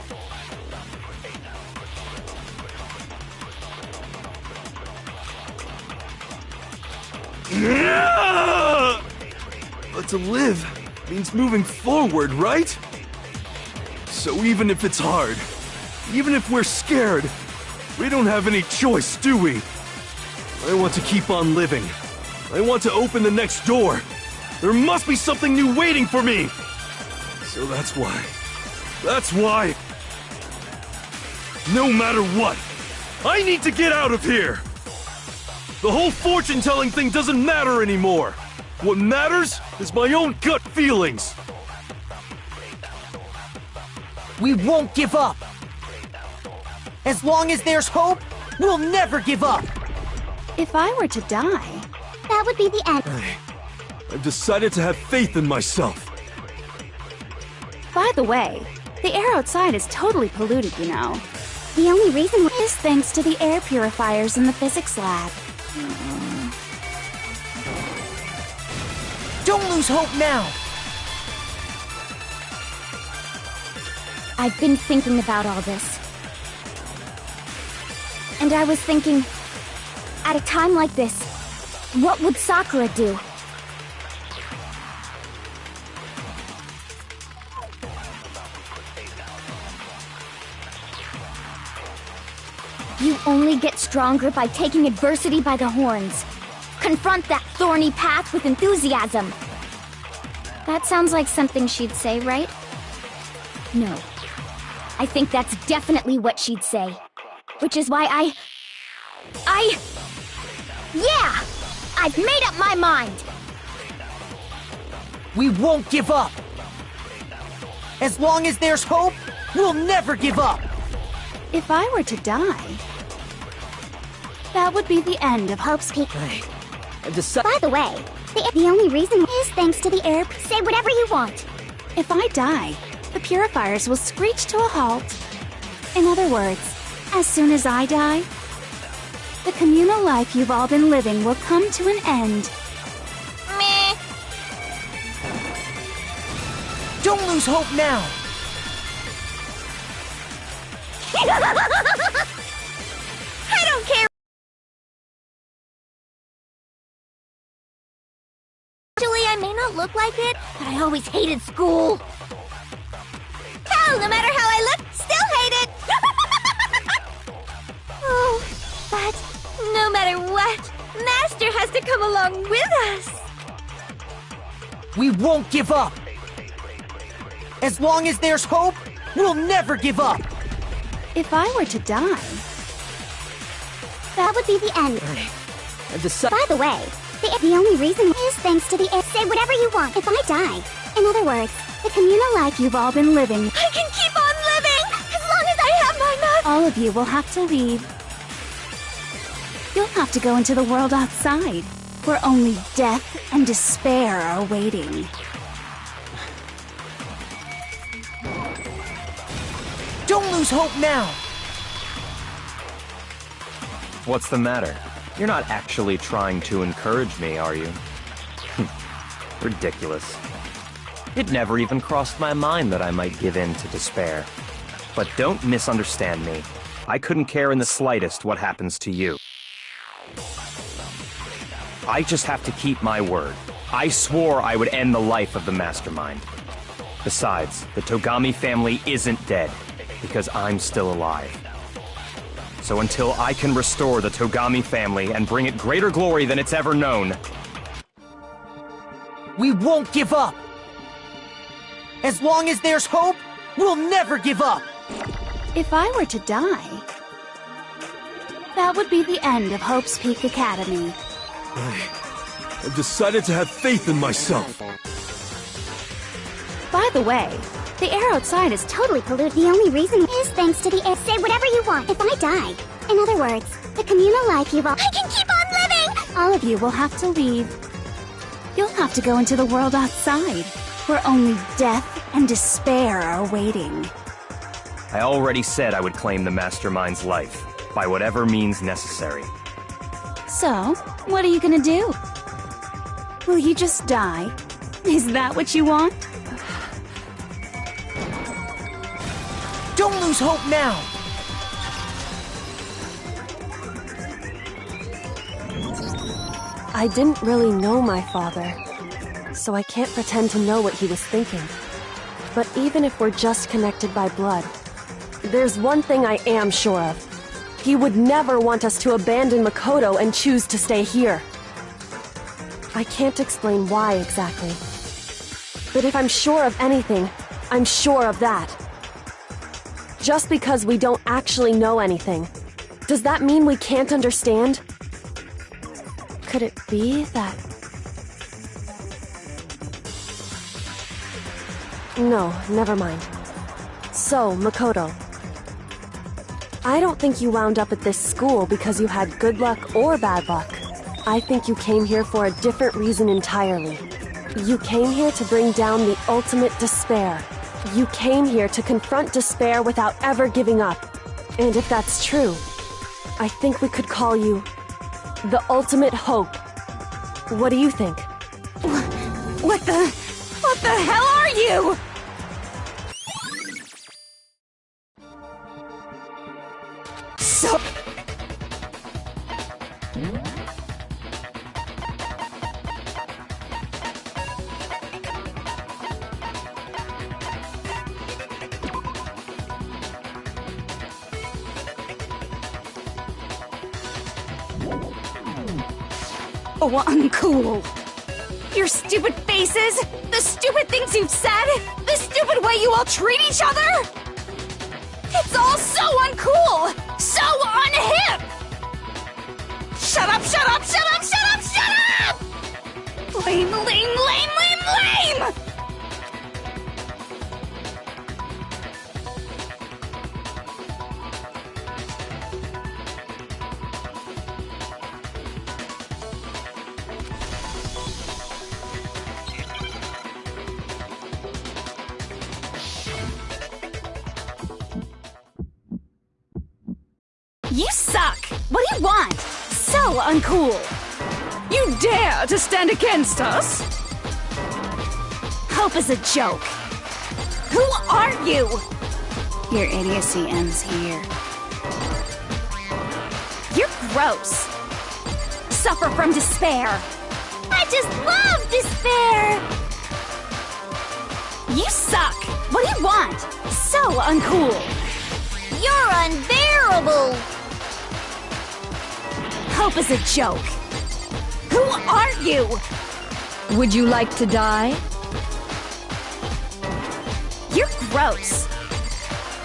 But to live means moving forward, right? So even if it's hard, even if we're scared, we don't have any choice, do we? I want to keep on living. I want to open the next door. There must be something new waiting for me! So that's why, no matter what, I need to get out of here! The whole fortune-telling thing doesn't matter anymore! What matters is my own gut feelings! We won't give up! As long as there's hope, we'll never give up! if I were to die, That would be the end. I've decided to have faith in myself. by the way, the air outside is totally polluted, you know. The only reason Is thanks to the air purifiers in the physics lab. Don't lose hope now! I've been thinking about all this. And I was thinking, at a time like this, what would Sakura do? You only get stronger by taking adversity by the horns. Confront that thorny path with enthusiasm. That sounds like something she'd say, right? No. I think that's definitely what she'd say. Which is why Yeah! I've made up my mind! We won't give up! As long as there's hope, we'll never give up! If I were to die, that would be the end of Hope's Peak. I've decided. By the way, the only reason is thanks to the air. Say whatever you want. If I die, the purifiers will screech to a halt. In other words, as soon as I die, the communal life you've all been living will come to an end. Meh. Don't lose hope now! I don't care. Actually, I may not look like it, but I always hated school. Hell, no matter how I look, still hate it. Oh, but no matter what, Master has to come along with us. We won't give up! As long as there's hope, we'll never give up! If I were to die, That would be the end. I've decided. By the way, the only reason is thanks to the air. Say whatever you want. If I die, in other words, the communal life you've all been living, I can keep on living as long as I have my mouth. all of you will have to leave. You'll have to go into the world outside, where only death and despair are waiting. Don't lose hope now! What's the matter? You're not actually trying to encourage me, are you? Ridiculous. It never even crossed my mind that I might give in to despair. But don't misunderstand me. I couldn't care in the slightest what happens to you. I just have to keep my word. I swore I would end the life of the Mastermind. Besides, the Togami family isn't dead, because I'm still alive. So until I can restore the Togami family and bring it greater glory than it's ever known, We won't give up! As long as there's hope, we'll never give up! If I were to die, that would be the end of Hope's Peak Academy. I've decided to have faith in myself. By the way, the air outside is totally polluted. The only reason is thanks to the air. Say whatever you want if I die. In other words, the communal life you've all... I can keep on living! All of you will have to leave. You'll have to go into the world outside, where only death and despair are waiting. I already said I would claim the Mastermind's life, by whatever means necessary. So, what are you gonna do? Will you just die? Is that what you want? Don't lose hope now! I didn't really know my father, so I can't pretend to know what he was thinking. But even if we're just connected by blood, there's one thing I am sure of. He would never want us to abandon Makoto and choose to stay here. I can't explain why exactly. But if I'm sure of anything, I'm sure of that. Just because we don't actually know anything, does that mean we can't understand? Could it be that... No, never mind. So, Makoto, I don't think you wound up at this school because you had good luck or bad luck. I think you came here for a different reason entirely. You came here to bring down the ultimate despair. You came here to confront despair without ever giving up. And if that's true, I think we could call you the ultimate hope. What do you think? What the hell are you? So... Oh, uncool. Your stupid faces, the stupid things you've said, the stupid way you all treat each other! It's all so uncool! So unhip! Shut up, shut up, shut up, shut up, shut up! Lame, lame, lame, lame, lame! You suck! What do you want? So uncool! You dare to stand against us? Hope is a joke. Who are you? Your idiocy ends here. You're gross. Suffer from despair. I just love despair! You suck! What do you want? So uncool! You're unbearable! Hope is a joke. Who are you? Would you like to die? You're gross.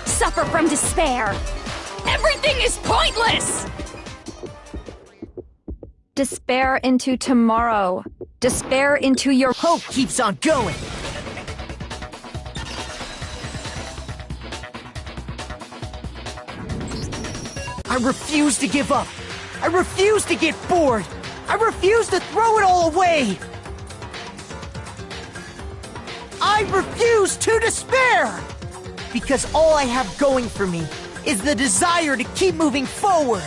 Suffer from despair. Everything is pointless! Despair into tomorrow. Despair into your Hope keeps on going! I refuse to give up! I refuse to get bored! I refuse to throw it all away! I refuse to despair! Because all I have going for me is the desire to keep moving forward!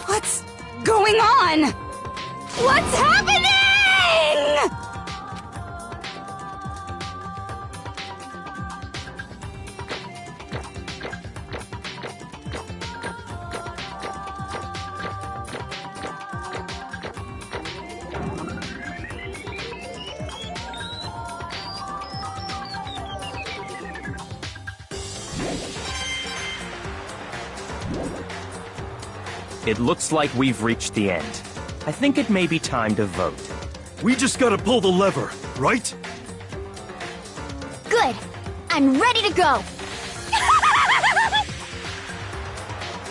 What's going on? What's happening? It looks like we've reached the end. I think it may be time to vote. We just gotta pull the lever, right? Good. I'm ready to go.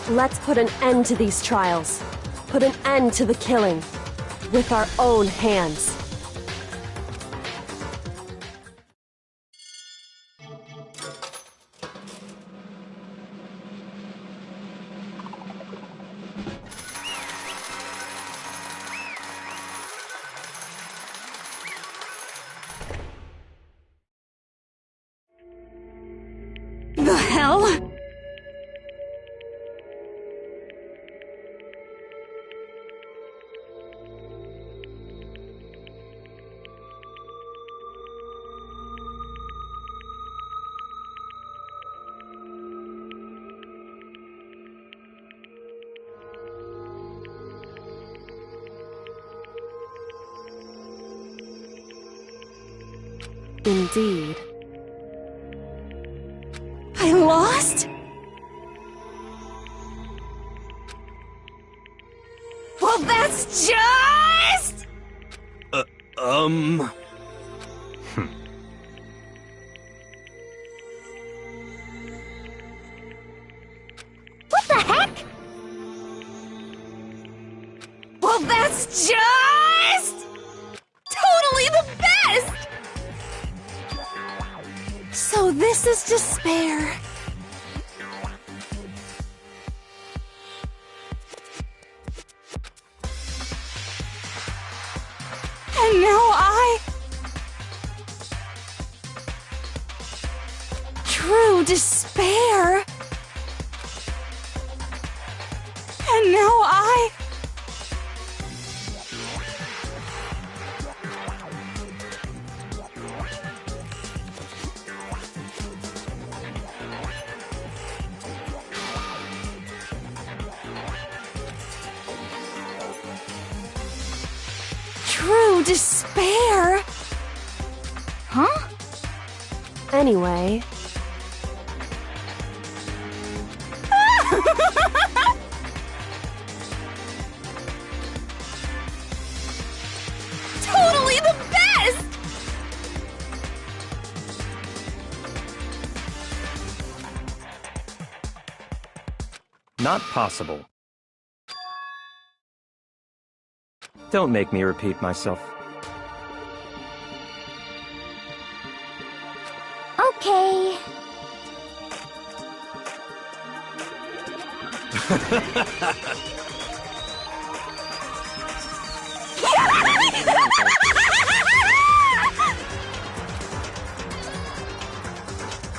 Let's put an end to these trials. Put an end to the killing. With our own hands. The hell? Indeed. I lost? Well, that's just... What the heck? Well, that's just... totally the best! So this is despair. And now true despair. And now true despair? Huh? Anyway... Totally the best! Not possible. Don't make me repeat myself. Okay.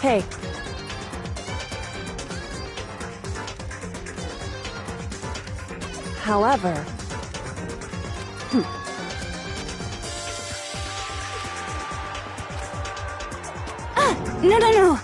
Hey. However... No.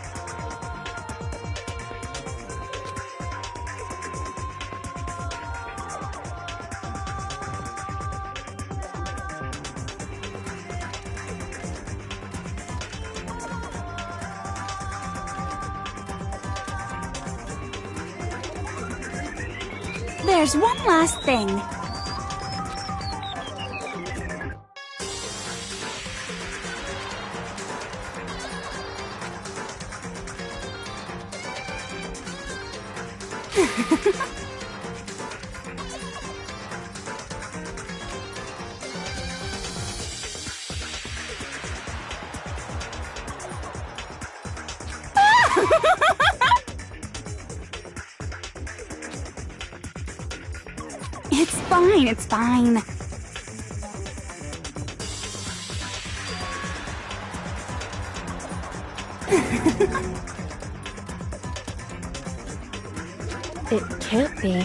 There's one last thing. It's fine. It can't be.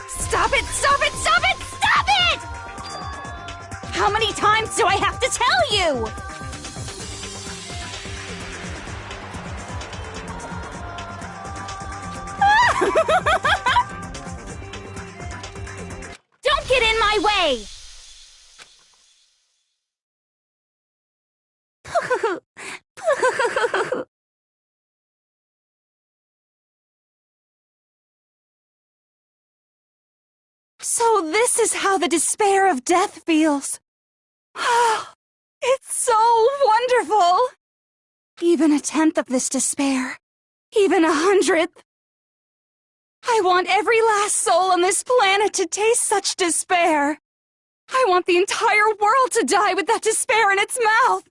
Stop it! Stop it! Stop it! Stop it! How many times do I have to tell you? Don't get in my my way! So this is how the despair of death feels. It's so wonderful! Even a tenth of this despair, even 100th. I want every last soul on this planet to taste such despair. I want the entire world to die with that despair in its mouth.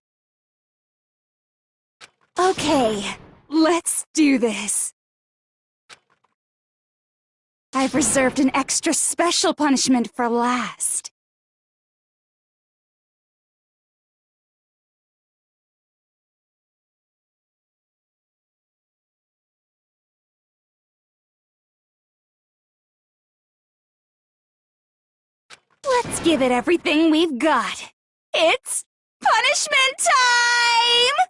Okay, let's do this. I've reserved an extra special punishment for last. Let's give it everything we've got. It's punishment time!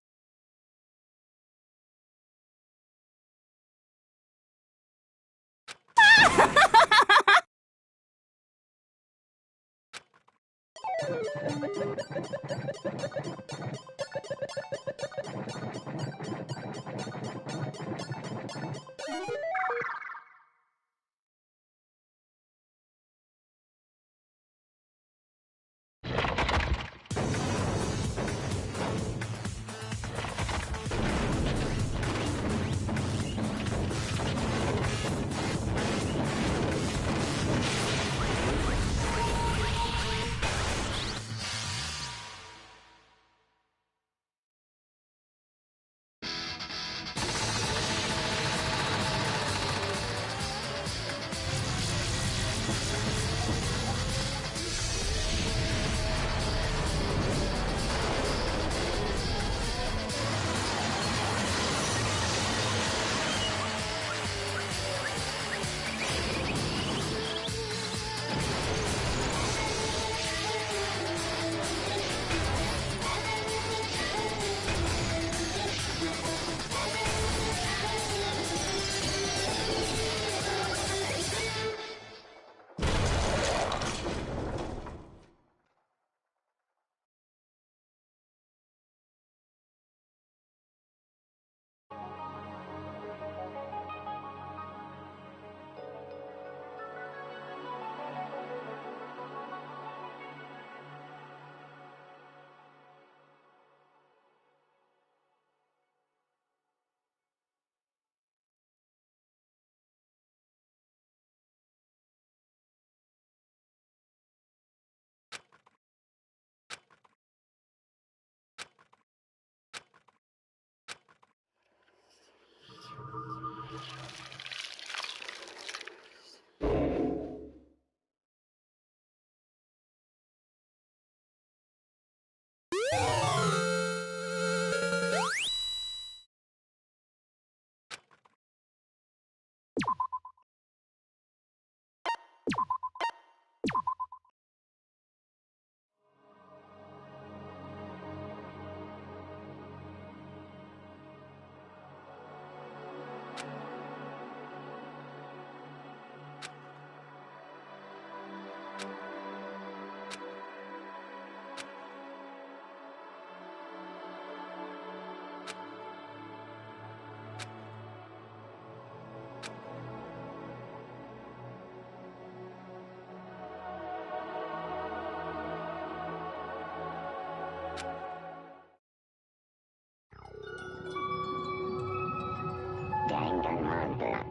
Danganronpa.